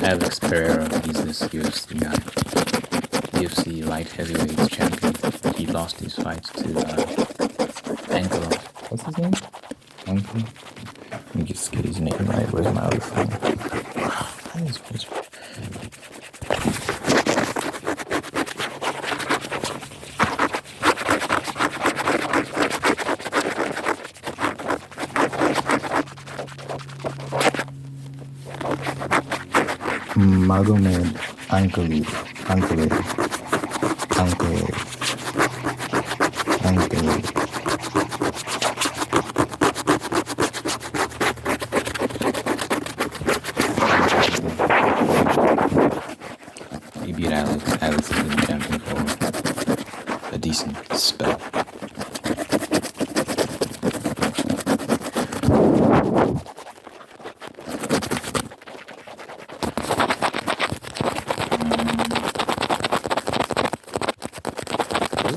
Alex Pereira, he's this UFC guy, UFC light heavyweight champion. He lost his fight to Ankle. What's his name? Ankle? Let me just get his name right. Where's my other phone? Magomed Ankle. He beat Alex. Alex has been champion for a decent spell.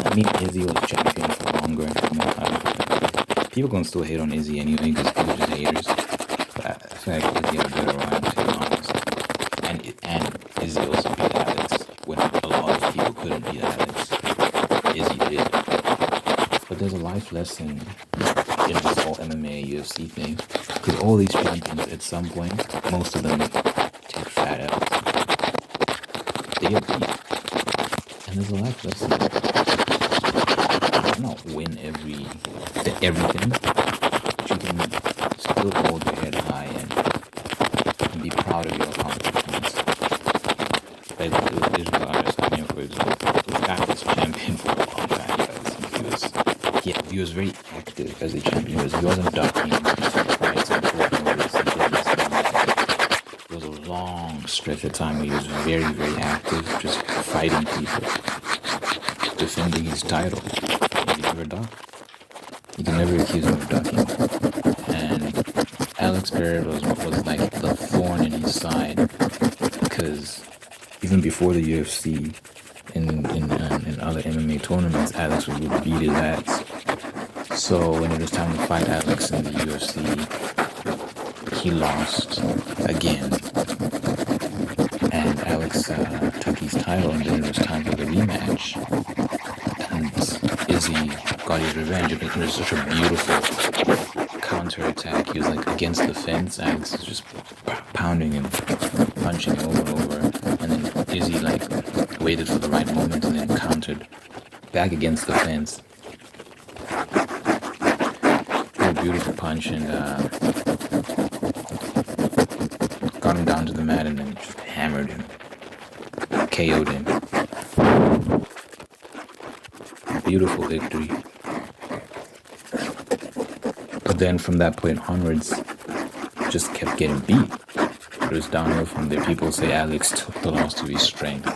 I mean, Izzy was champion for longer. People gonna still hate on Izzy anyway because people just haters. But I feel like Izzy had a better run, to be honest. And Izzy also beat Alex when a lot of people couldn't beat Alex. Izzy did. But there's a life lesson in this whole MMA UFC thing because all these champions at some point, most of them take fat L's. They get beat. And there's a life lesson. Not win everything, but you can still hold your head high and be proud of your accomplishments. Like with Israel Adesanya, for example, was fastest champion for a long time, guys. He was very active as a champion. He wasn't ducking fights and It was a long stretch of time where he was very, very active, just fighting people, defending his title. Never duck. You can never accuse him of ducking. And Alex Pereira was like the thorn in his side because even before the UFC, in other MMA tournaments, Alex would beat his ass. So when it was time to fight Alex in the UFC, he lost again. And Alex took his title, and then it was time for the rematch. Izzy got his revenge. It was such a beautiful counter-attack. He was like against the fence. Alex was just pounding him, punching over and over. And then Izzy like waited for the right moment and then countered back against the fence. A beautiful punch and got him down to the mat and then just hammered him. KO'd him. Beautiful victory. But then from that point onwards, just kept getting beat. It was downhill from there. People say Alex took the loss to his strength.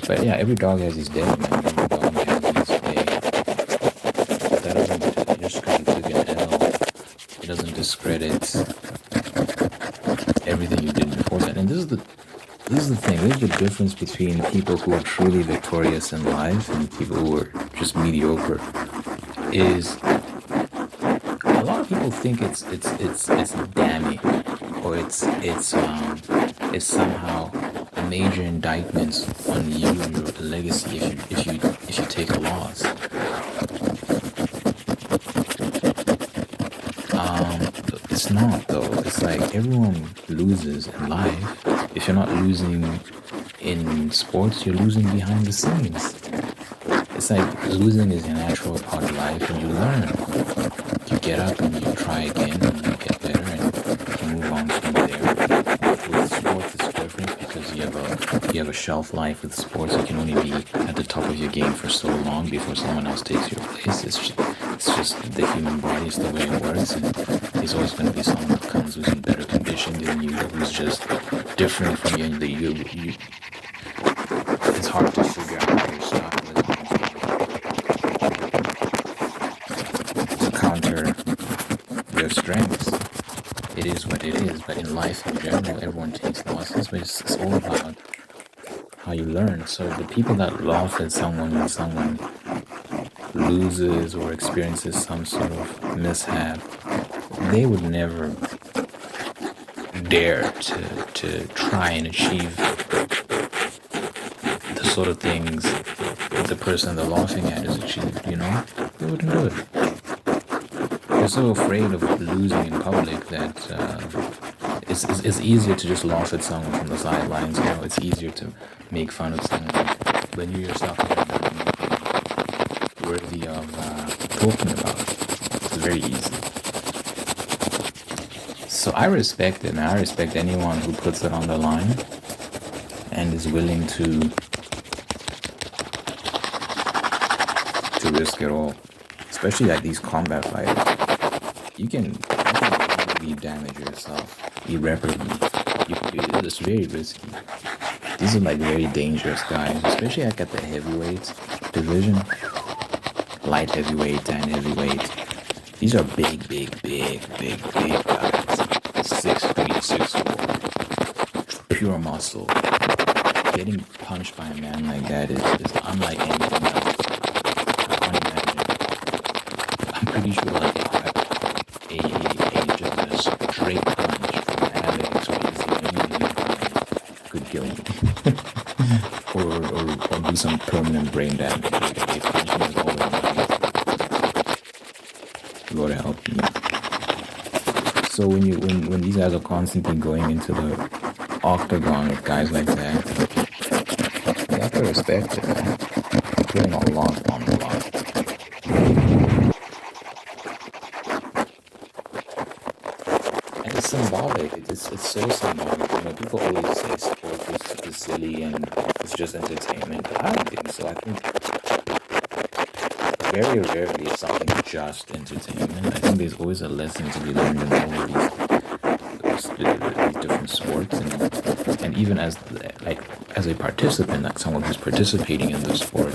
But yeah, every dog has his day, man. Every dog has his day. But that doesn't, just because you took an L, it doesn't discredit everything you did before that. And this is the thing. This is the difference between people who are truly victorious in life and people who are just mediocre. Is a lot of people think it's damning, or it's somehow a major indictment on you and your legacy if you take a loss. It's not though. It's like everyone loses in life. If you're not losing in sports, you're losing behind the scenes. It's like losing is a natural part of life, and you learn. You get up and you try again, and you get better, and you move on from there. With sports, it's different because you have a shelf life with sports. You can only be at the top of your game for so long before someone else takes your place. It's just the human body is the way it works, and there's always going to be someone who comes who's in better condition than you, who's just different from you. It's hard to figure out how you stop to counter your strengths. It is what it is, but in life in general, everyone takes losses, but it's all about how you learn. So the people that laugh at someone when someone loses or experiences some sort of mishap, they would never dare to try and achieve the sort of things the person they're laughing at is achieved, They wouldn't do it. They're so afraid of losing in public that it's easier to just laugh at someone from the sidelines, It's easier to make fun of someone when you yourself are worthy of talking about. It's very easy. So I respect it, man. I respect anyone who puts it on the line and is willing to risk it all. Especially like these combat fighters. You can really damage yourself irreparably. It's very risky. These are like very dangerous guys, especially like at the heavyweight division. Light heavyweight and heavyweight. These are big guys. 6'3", 6'4". Pure muscle. Getting punched by a man like that is unlike anything else. I can't imagine. I'm pretty sure like just a straight punch from Alex or Izzy could kill me. or do some permanent brain damage. They punch me all the time. Lord help me. So when these guys are constantly going into the octagon with guys like that, you have to respect it, man. Putting a lot on the line. And it's symbolic. It's so symbolic. People always say sports is silly and it's just entertainment. But I don't think so. I think very rarely it's something just entertainment. I think there's always a lesson to be learned in all of these different sports, and even as a participant, like someone who's participating in the sport,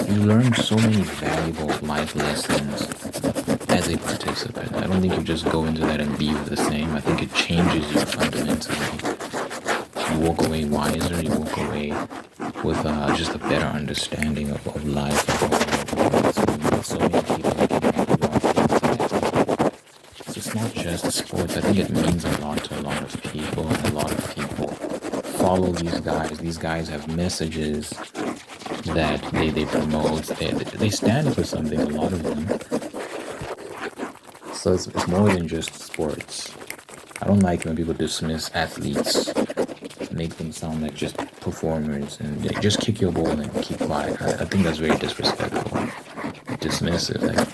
you learn so many valuable life lessons as a participant. I don't think you just go into that and leave the same. I think it changes you fundamentally. You walk away wiser. You walk away with just a better understanding of life. So many people so it's not just sports. I think it means a lot to a lot of people, and a lot of people follow these guys. These guys have messages that they promote. They stand for something, a lot of them. So it's more than just sports. I don't like when people dismiss athletes, make them sound like just performers, and they just kick your ball and keep quiet. I think that's very disrespectful. Dismissive.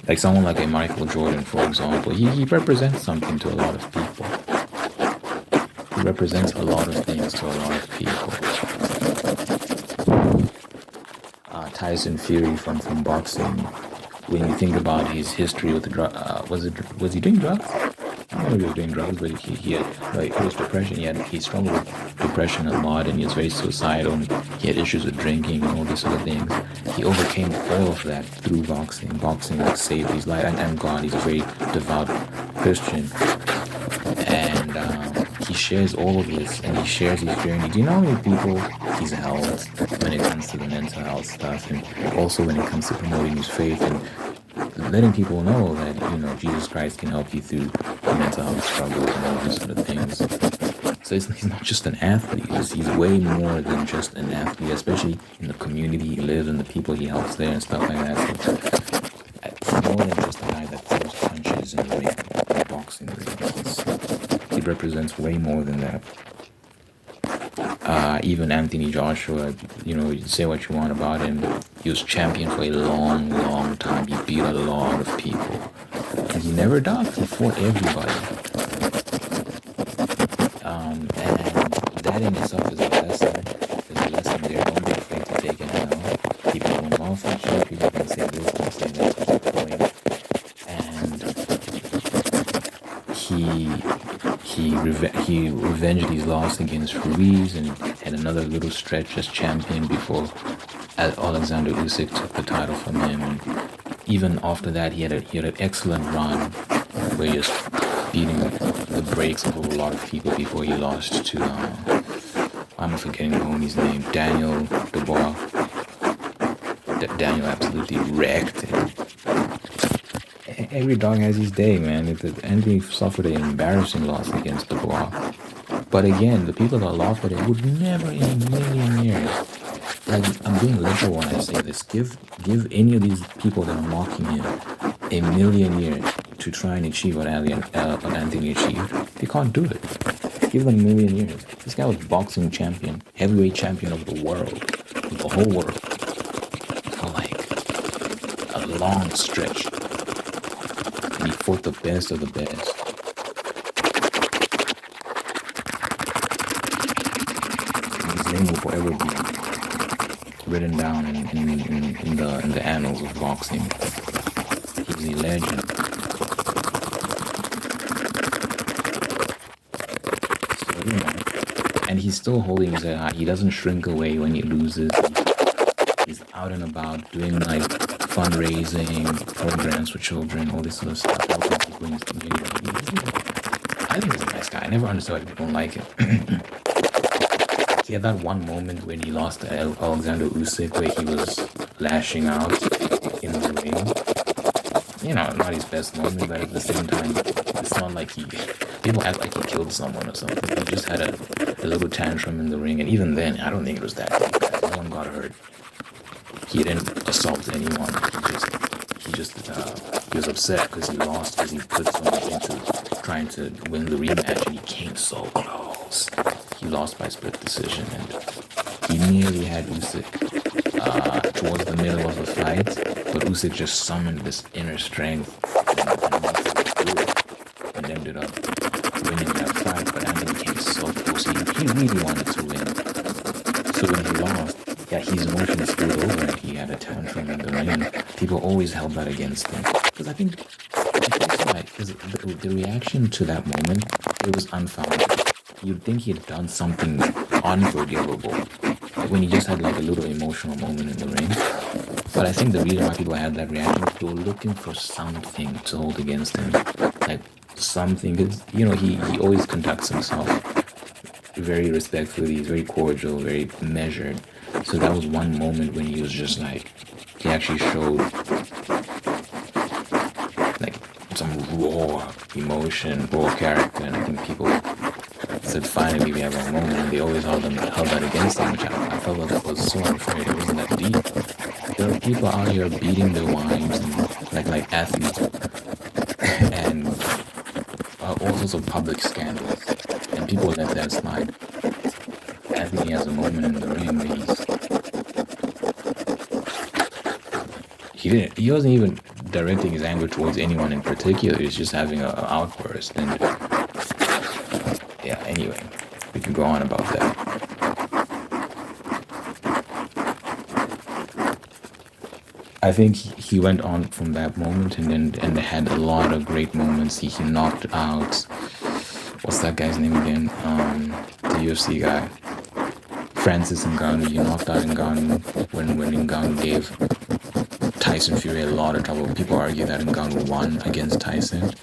Like someone like a Michael Jordan, for example, he represents something to a lot of people. He represents a lot of things to a lot of people. Tyson Fury from boxing. When you think about his history with the drug, was he doing drugs? I don't know if he was doing drugs, but he had like it was depression. He struggled with depression a lot, and he was very suicidal. And he had issues with drinking and all these sort of things. He overcame all of that through boxing. Boxing like saved his life, and God, he's a very devout Christian, and he shares all of this, and he shares his journey. Do you know how many people he's helped when it comes to the mental health stuff, and also when it comes to promoting his faith and letting people know that Jesus Christ can help you through mental health struggles and all these sort of things. So he's not just an athlete. He's way more than just an athlete, especially in the community he lives and the people he helps there and stuff like that. So more than just a guy that throws punches in the ring, in the boxing ring. He represents way more than that. Even Anthony Joshua, you say what you want about him, he was champion for a long, long time. He beat a lot of people. And he never ducked. He fought everybody. And that in itself is a lesson. There's a lesson there. Don't be afraid to take it down. People don't laugh at you. People can say this, can say that, keep going. And he revenged his loss against Ruiz and had another little stretch as champion before Alexander Usyk took the title from him. And even after that, he had an excellent run where he was beating the brakes of a lot of people before he lost to I'm forgetting the homie's name, Daniel Dubois. Daniel absolutely wrecked him. Every dog has his day, man. Anthony suffered an embarrassing loss against Dubois. But again, the people that laughed at it would never in a million years. Like, I'm being literal when I say this. Give any of these people that are mocking him a million years to try and achieve what Anthony achieved. They can't do it. Give them a million years. This guy was boxing champion, heavyweight champion of the world, of the whole world, for like a long stretch. And he fought the best of the best. And his name will forever be written down in the annals of boxing. He's a legend. So, and he's still holding his head high. He doesn't shrink away when he loses. He's out and about doing like fundraising programs for children, all this sort of stuff, helping people in his community. I think he's a nice guy. I never understood why people don't like him. He had that one moment when he lost to Alexander Usyk where he was lashing out in the ring. Not his best moment, but at the same time, it's not like people act like he killed someone or something. He just had a little tantrum in the ring, and even then, I don't think it was that deep. No one got hurt. He didn't assault anyone. He was upset because he lost, because he put so much into trying to win the rematch, and he came so close. He lost by split decision, and he nearly had Usyk towards the middle of the fight, but Usyk just summoned this inner strength and ended up winning that fight. But Anthony came so close. He really wanted to win. So when he lost, his emotions spilled over and he had a tantrum in the ring. People always held that against him. Because I think the reaction to that moment, it was unfounded. You'd think he had done something unforgivable. Like when he just had like a little emotional moment in the ring. But I think the reason why people had that reaction, they were looking for something to hold against him. Like something, because, he always conducts himself very respectfully. He's very cordial, very measured. So that was one moment when he was just like, he actually showed like some raw emotion, raw character, and I think people said finally we have a moment, and they always held that against him, which I felt like that was so unfair. It wasn't that deep. There are people out here beating their wives and like athletes and all sorts of public scandals, and people let that slide. Anthony has a moment in the ring where he wasn't even directing his anger towards anyone in particular. He's just having an outburst. And yeah, anyway, we can go on about that. I think he went on from that moment and had a lot of great moments. He knocked out, what's that guy's name again? The UFC guy, Francis Ngannou. He knocked out Ngannou when Ngannou gave Tyson Fury a lot of trouble. People argue that Ngannou won against Tyson.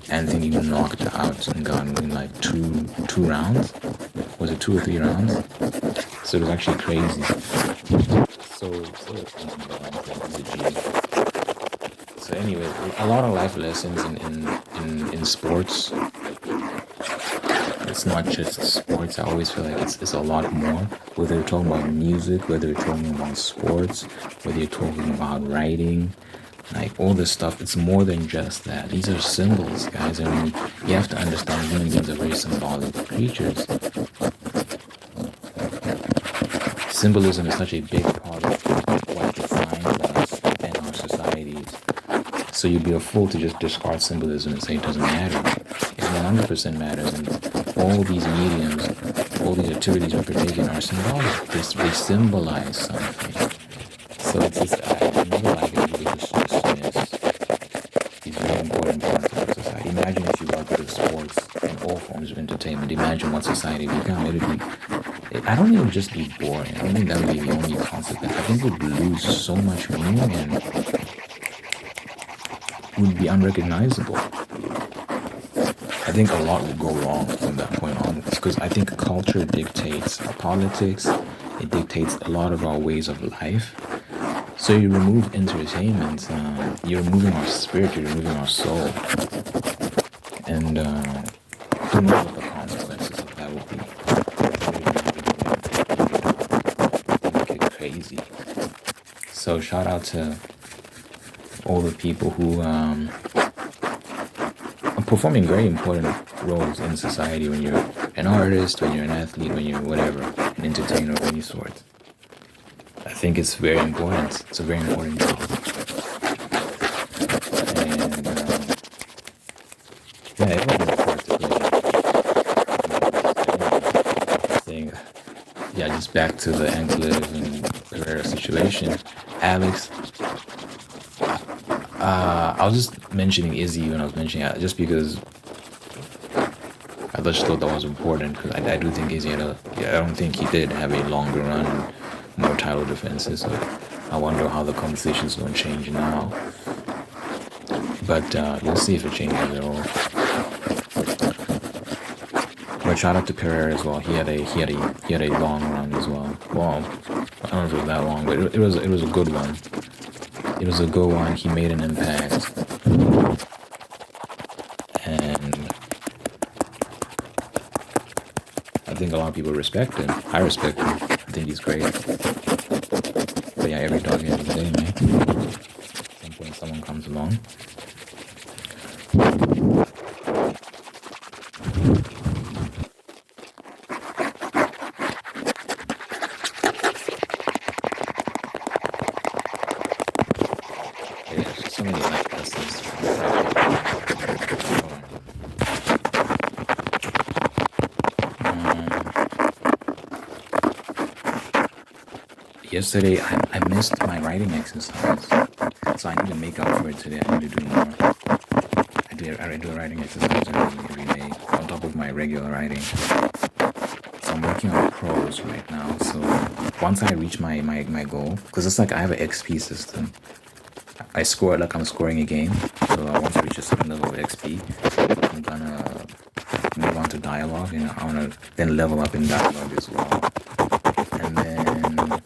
Anthony knocked out Ngannou in like two rounds. Was it 2 or 3 rounds? So it was actually crazy. So anyway, a lot of life lessons in sports. It's not just sports. I always feel like it's a lot more. Whether you're talking about music, whether you're talking about sports, whether you're talking about writing, like all this stuff, it's more than just that. These are symbols, guys. I mean, you have to understand human beings are very symbolic creatures. Symbolism is such a big part of what defines us and our societies. So you'd be a fool to just discard symbolism and say it doesn't matter. It 100% matters, and all these mediums, all these activities we partake in are symbolic. They symbolize something. So it's just, I never like it when people just dismiss these very important parts of our society. Imagine if you got rid of sports and all forms of entertainment. Imagine what society would become. I don't think it would just be boring. I don't think that would be the only consequence. I think it would lose so much meaning and would be unrecognizable. I think a lot would go wrong from that point on, because I think culture dictates politics. It dictates a lot of our ways of life. So you remove entertainment, you're removing our spirit, you're removing our soul. And who knows what the consequences of that would be. Make it crazy. So shout out to all the people who are performing very important roles in society. When you're an artist, when you're an athlete, when you're whatever, an entertainer of any sort. I think it's very important. It's a very important job. And yeah, everyone has a part to play. Yeah, just back to the Anklev and Pereira situation. Alex, I was just mentioning Izzy when I was mentioning just because I just thought that was important, because I do think Izzy I don't think he did have a longer run and more title defenses, so I wonder how the conversation is going to change now. But you'll see if it changes at all. But shout out to Pereira as well. He had a long run as well. Well, I don't know if it was that long, but it was a good one. It was a good one. He made an impact, and I think a lot of people respect him. I respect him. I think he's great. But yeah, every dog has his day, man. At some point, someone comes along. Yesterday, I missed my writing exercise, so I need to make up for it today. I need to do more. I do a writing exercise every day on top of my regular writing. So I'm working on prose right now. So once I reach my goal, because it's like I have an XP system. I score like I'm scoring a game. So once I reach a certain level of XP, I'm gonna move on to dialogue, and I wanna then level up in dialogue as well. And then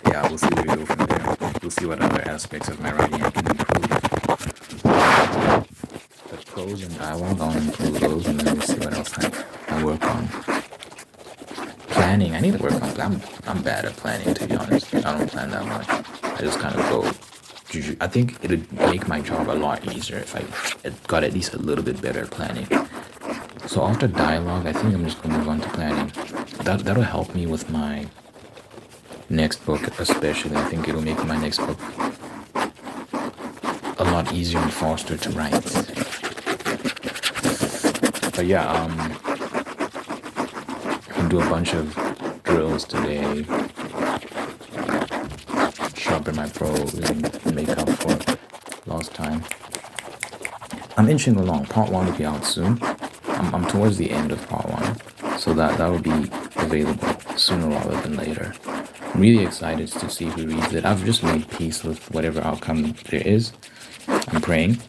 yeah, we'll see where we go from there. We'll see what other aspects of my writing I can improve. But prose and dialogue, I'll improve those, and then we'll see what else I work on. Planning, I need to work on. I'm bad at planning, to be honest. I don't plan that much. I just kind of go. I think it would make my job a lot easier if I got at least a little bit better at planning. So after dialogue, I think I'm just gonna move on to planning. That'll help me with my next book, especially. I think it'll make my next book a lot easier and faster to write. But yeah, I'll do a bunch of drills today, sharpen my prose and make up for lost time. I'm inching along. Part 1 will be out soon. I'm towards the end of part 1, so that will be available sooner rather than later. I'm really excited to see who reads it. I've just made peace with whatever outcome there is. I'm praying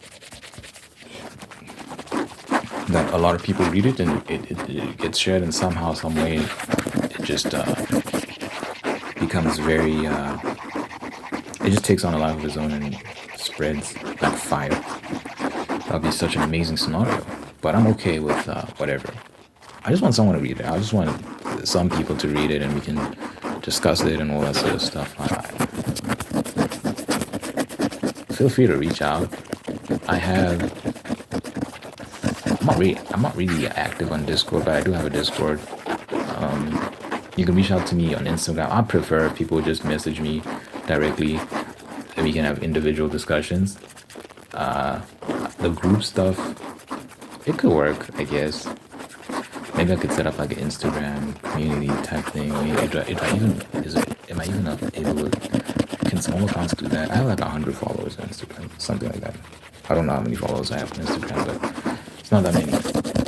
that a lot of people read it and it gets shared in somehow, some way. It just becomes very, it just takes on a life of its own and spreads like fire. That would be such an amazing scenario. But I'm okay with whatever. I just want someone to read it. I just want some people to read it and we can discuss it and all that sort of stuff. Feel free to reach out. I'm not really active on Discord, but I do have a Discord. You can reach out to me on Instagram. I prefer if people just message me directly and we can have individual discussions. The group stuff, it could work, I guess. Maybe I could set up like an Instagram community type thing. I mean, am I even able to, can small accounts do that? I have like 100 followers on Instagram, something like that. I don't know how many followers I have on Instagram, but it's not that many.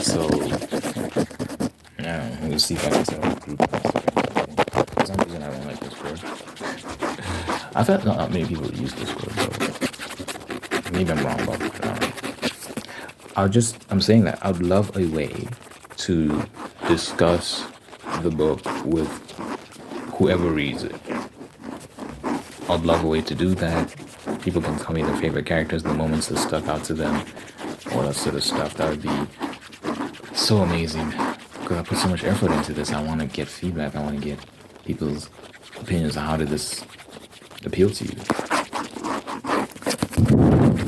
So, yeah, we'll see if I can set up a group on Instagram. For some reason, I don't like Discord. I've had not many people use Discord, so maybe I'm wrong about it. I'm saying that I'd love a way to discuss the book with whoever reads it. I'd love a way to do that. People can tell me their favorite characters, the moments that stuck out to them, all that sort of stuff. That would be so amazing. Because I put so much effort into this. I want to get feedback. I want to get people's opinions on how did this appeal to you.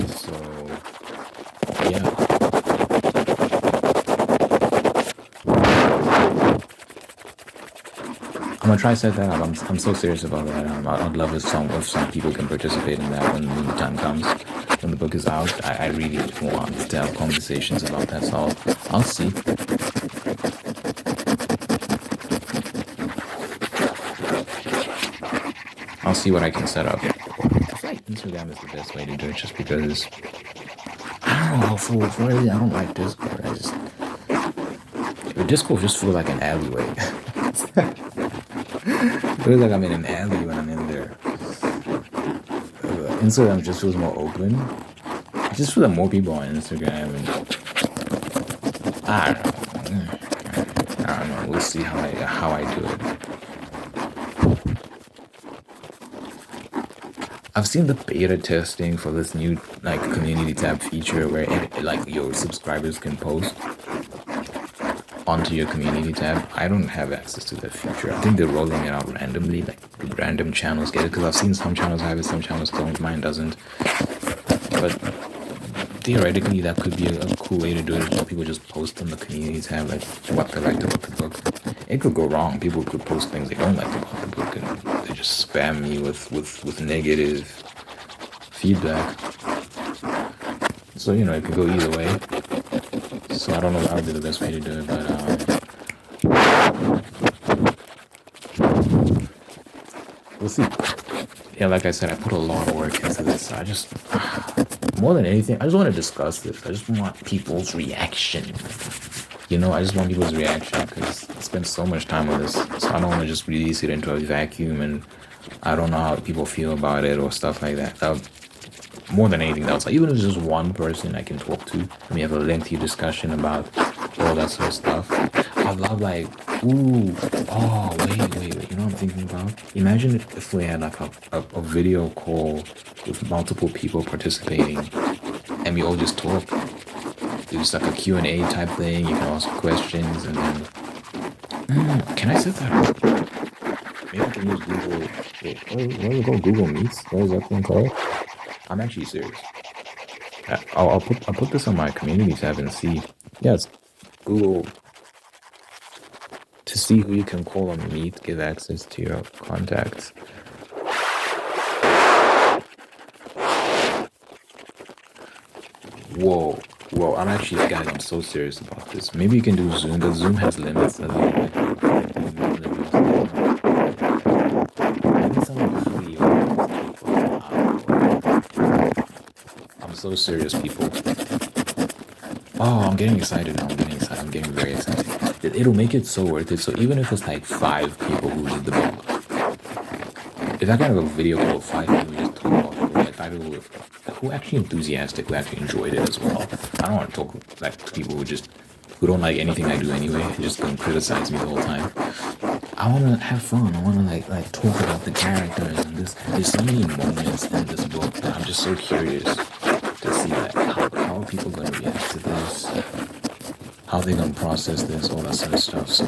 So, yeah. I'm gonna try to set that up. I'm so serious about that. I'd love if some people can participate in that when the time comes, when the book is out. I really want to have conversations about that. So I'll see. I'll see what I can set up. I feel like Instagram is the best way to do it, just because I don't know. For really, I don't like Discord. Discord just feels like an alleyway. It feels like I'm in an alley when I'm in there. Instagram just feels more open. I just feel like more people on Instagram, and I don't know. We'll see how I do it. I've seen the beta testing for this new like community tab feature where like your subscribers can post onto your community tab. I don't have access to that feature. I think they're rolling it out randomly, like random channels get it, because I've seen some channels have it, some channels don't. Mine doesn't. But theoretically, that could be a cool way to do it. People just post on the community tab like what they liked about the book. It could go wrong. People could post things they don't like about the book, and they just spam me with negative feedback. So it could go either way. So I don't know what would be the best way to do it, but we'll see. Yeah, like I said, I put a lot of work into this. I just, more than anything, I just want to discuss this. I just want people's reaction. I just want people's reaction because I spent so much time on this. So I don't want to just release it into a vacuum and I don't know how people feel about it or stuff like that. More than anything else, like, even if it's just one person I can talk to and we have a lengthy discussion about all that sort of stuff. I love wait, you know what I'm thinking about? Imagine if we had like a video call with multiple people participating and we all just talk. It was like a Q&A type thing. You can ask questions and then can I set that up? Maybe I can use Google. What is it called? Google Meets? What is that thing called? I'm actually serious. I'll put this on my community tab and see. Yeah, it's Google to see who you can call on Meet, give access to your contacts. Whoa, whoa! I'm actually, guys, I'm so serious about this. Maybe you can do Zoom, but Zoom has limits. Maybe something free. I'm so serious, people. Oh, I'm getting excited now. I'm getting excited. I'm getting very excited. It'll make it so worth it. So even if it's like 5 people who did the ball, if I can have a video call of 5 people who just talk about it, like 5 people who actually enthusiastic, who actually enjoyed it as well. I don't want to talk like to people who don't like anything I do anyway, and just gonna criticize me the whole time. I want to have fun. I want to like talk about the characters and this. There's so many moments in this book that I'm just so curious to see like how are people gonna react to this, how they gonna process this, all that sort of stuff. So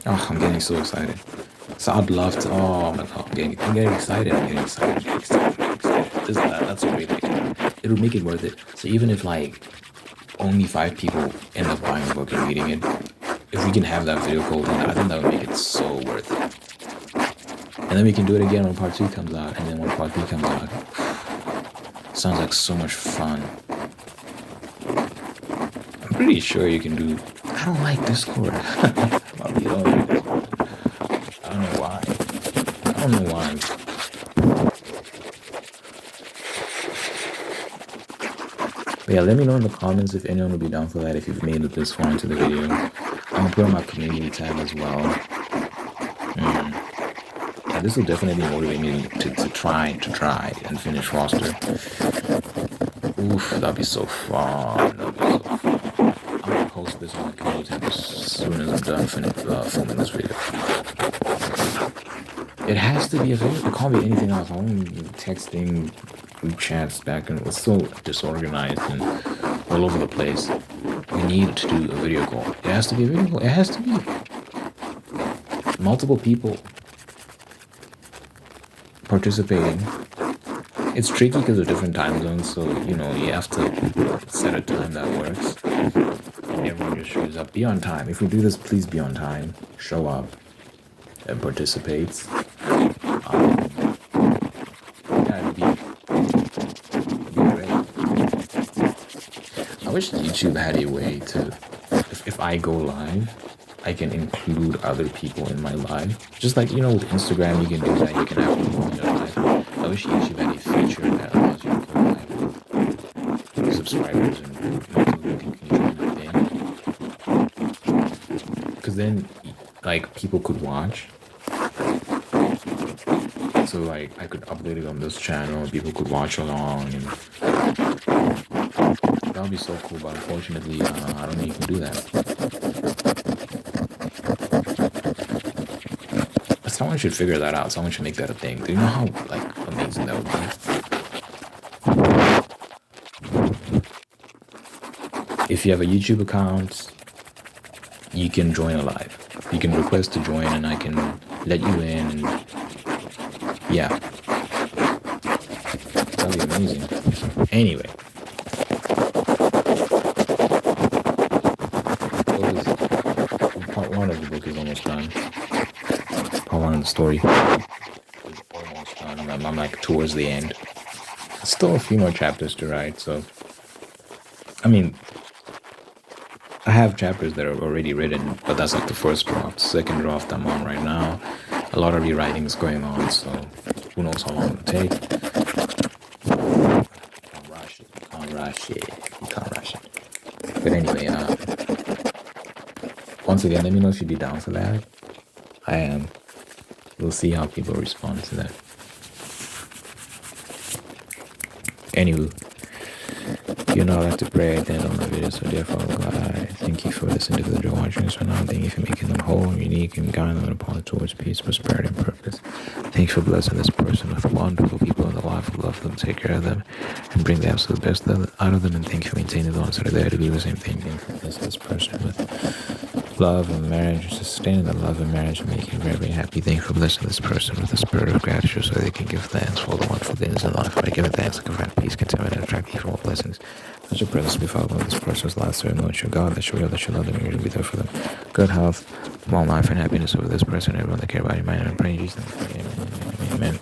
oh, I'm getting so excited. So I'd love to. Oh my god, I'm getting excited. I'm getting excited. I'm getting excited. I'm getting excited. That's a great idea. It'll make it worth it. So even if like only 5 people end up buying the book and reading it, if we can have that video call, then I think that would make it so worth it. And then we can do it again when part 2 comes out, and then when part 3 comes out. Sounds like so much fun. I'm pretty sure you can do. I don't like Discord. I'll be honest. I don't know why. I don't know why. But yeah, let me know in the comments if anyone would be down for that, if you've made it this far into the video. I'm gonna put on my community tab as well. Yeah, this will definitely motivate me to try and finish roster. Oof, that'd be so fun. That'd be so fun. I'm gonna post this on my community tab as soon as I'm done filming this video. It has to be a video. It can't be anything else. I'm texting group chats back, and it's so disorganized and all over the place. We need to do a video call. It has to be a video call. It has to be multiple people participating. It's tricky because of different time zones, so you have to set a time that works. Everyone just shows up. Be on time. If we do this, please be on time. Show up and participate. It'd be great. I wish YouTube had a way to, if I go live, I can include other people in my live. Just like, with Instagram, you can do that. You can have people in your live. I wish YouTube had a feature that allows you to go live with subscribers and multiple people can join the thing. Because then, like, people could watch. So, like, I could upload it on this channel and people could watch along. And that would be so cool, but unfortunately, I don't think you can do that. Someone should figure that out. Someone should make that a thing. Do you know how amazing that would be? If you have a YouTube account, you can join a live. You can request to join, and I can let you in. And yeah, that'd be amazing. Anyway, part 1 of the book is almost done. Part 1 of the story is almost done. I'm like towards the end. Still a few more chapters to write, so I have chapters that are already written, but that's like the first draft. Second draft I'm on right now. A lot of rewriting is going on, so who knows how long it'll take. Can't rush it. But anyway, once again, let me know if you'd be down for that. I am. We'll see how people respond to that. Anywho, you're not allowed to pray at the end of my video, so therefore, God, I thank you for this individual watching this right now. Thank you for making them whole, unique, and guiding them upon towards peace, prosperity, and purpose. Thank you for blessing this person with wonderful people in their life who love them, take care of them, and bring the absolute best out of them. And thank you for maintaining the ones that are there to do the same thing. Thank you for blessing this person with love and marriage, sustaining the love and marriage, and making very, very happy. Thank you for blessing this person with a spirit of gratitude so they can give thanks for all the wonderful things in life. By giving thanks, I can find peace, contentment, and attract evil blessings. Let your presence be followed by this person's last word. Know that your God, that you will, that you love them, and you're going to be there for them. Good health, long life, and happiness over this person and everyone that care about you. Man, and I pray in Jesus' name. Amen.